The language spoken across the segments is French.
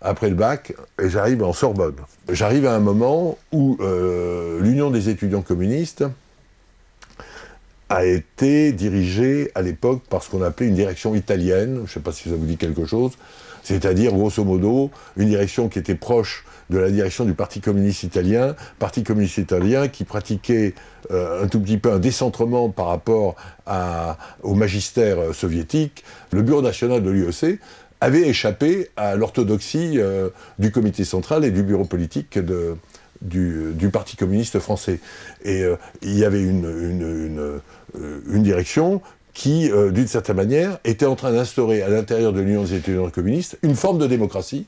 après le bac, et j'arrive en Sorbonne. J'arrive à un moment où l'Union des étudiants communistes a été dirigée à l'époque par ce qu'on appelait une direction italienne, je ne sais pas si ça vous dit quelque chose, c'est-à-dire grosso modo une direction qui était proche de la direction du Parti communiste italien qui pratiquait un tout petit peu un décentrement par rapport au magistère soviétique. Le bureau national de l'UEC avait échappé à l'orthodoxie du comité central et du bureau politique du Parti communiste français. Et il y avait une direction qui, d'une certaine manière, était en train d'instaurer à l'intérieur de l'Union des étudiants communistes une forme de démocratie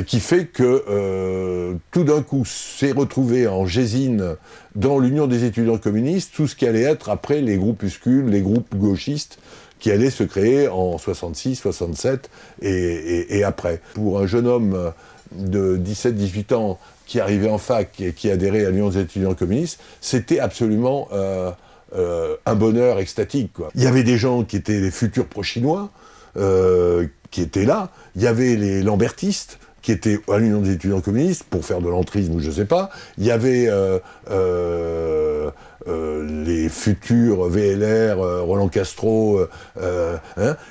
qui fait que tout d'un coup s'est retrouvé en gésine dans l'Union des étudiants communistes tout ce qui allait être après les groupuscules, les groupes gauchistes qui allaient se créer en 66, 67 et après. Pour un jeune homme de 17-18 ans qui arrivait en fac et qui adhérait à l'Union des étudiants communistes, c'était absolument un bonheur extatique, quoi. Il y avait des gens qui étaient les futurs pro-chinois, qui étaient là. Il y avait les lambertistes, qui étaient à l'Union des étudiants communistes, pour faire de l'entrisme ou je ne sais pas. Il y avait les futurs VLR, Roland Castro,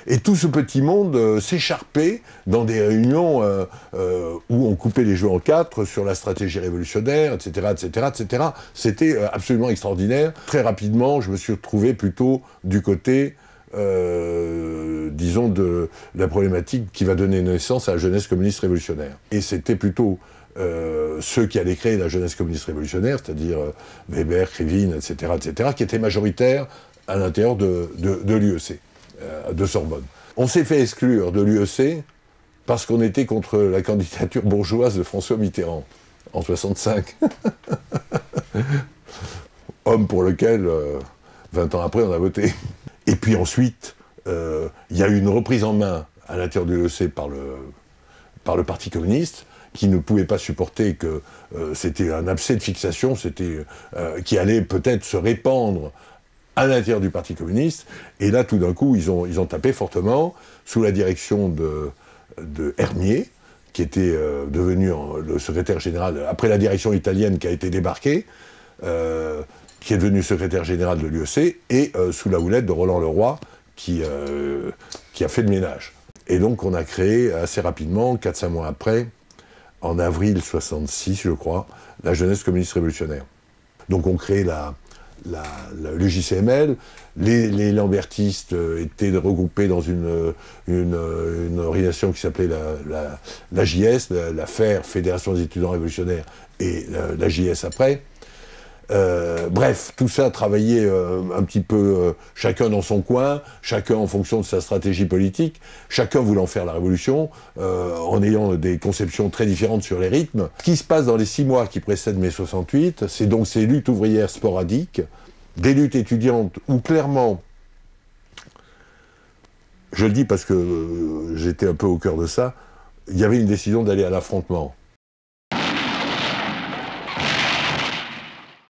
et tout ce petit monde s'écharpait dans des réunions où on coupait les jeux en quatre sur la stratégie révolutionnaire, etc., etc., etc. C'était absolument extraordinaire. Très rapidement, je me suis retrouvé plutôt du côté disons, de la problématique qui va donner naissance à la jeunesse communiste révolutionnaire. Et c'était plutôt ceux qui allaient créer la jeunesse communiste révolutionnaire, c'est-à-dire Weber, Krivine, etc., etc., qui étaient majoritaires à l'intérieur de l'UEC, de Sorbonne. On s'est fait exclure de l'UEC parce qu'on était contre la candidature bourgeoise de François Mitterrand, en 65. Homme pour lequel, 20 ans après, on a voté. Et puis ensuite, il y a eu une reprise en main à l'intérieur de l'UEC par le Parti communiste, qui ne pouvait pas supporter que c'était un abcès de fixation, qui allait peut-être se répandre à l'intérieur du Parti communiste. Et là, tout d'un coup, ils ont tapé fortement, sous la direction de Hermier, qui était devenu le secrétaire général, après la direction italienne qui a été débarquée, qui est devenu secrétaire général de l'UEC, et sous la houlette de Roland Leroy, qui a fait le ménage. Et donc on a créé assez rapidement, 4-5 mois après, en avril 66, je crois, la jeunesse communiste révolutionnaire. Donc on crée le JCML, les lambertistes étaient regroupés dans une organisation qui s'appelait la JS, la FAIR, Fédération des étudiants révolutionnaires, et la JS après. Bref, tout ça travaillait un petit peu chacun dans son coin, chacun en fonction de sa stratégie politique, chacun voulant faire la révolution, en ayant des conceptions très différentes sur les rythmes. Ce qui se passe dans les 6 mois qui précèdent mai 68, c'est donc ces luttes ouvrières sporadiques, des luttes étudiantes où clairement, je le dis parce que j'étais un peu au cœur de ça, il y avait une décision d'aller à l'affrontement.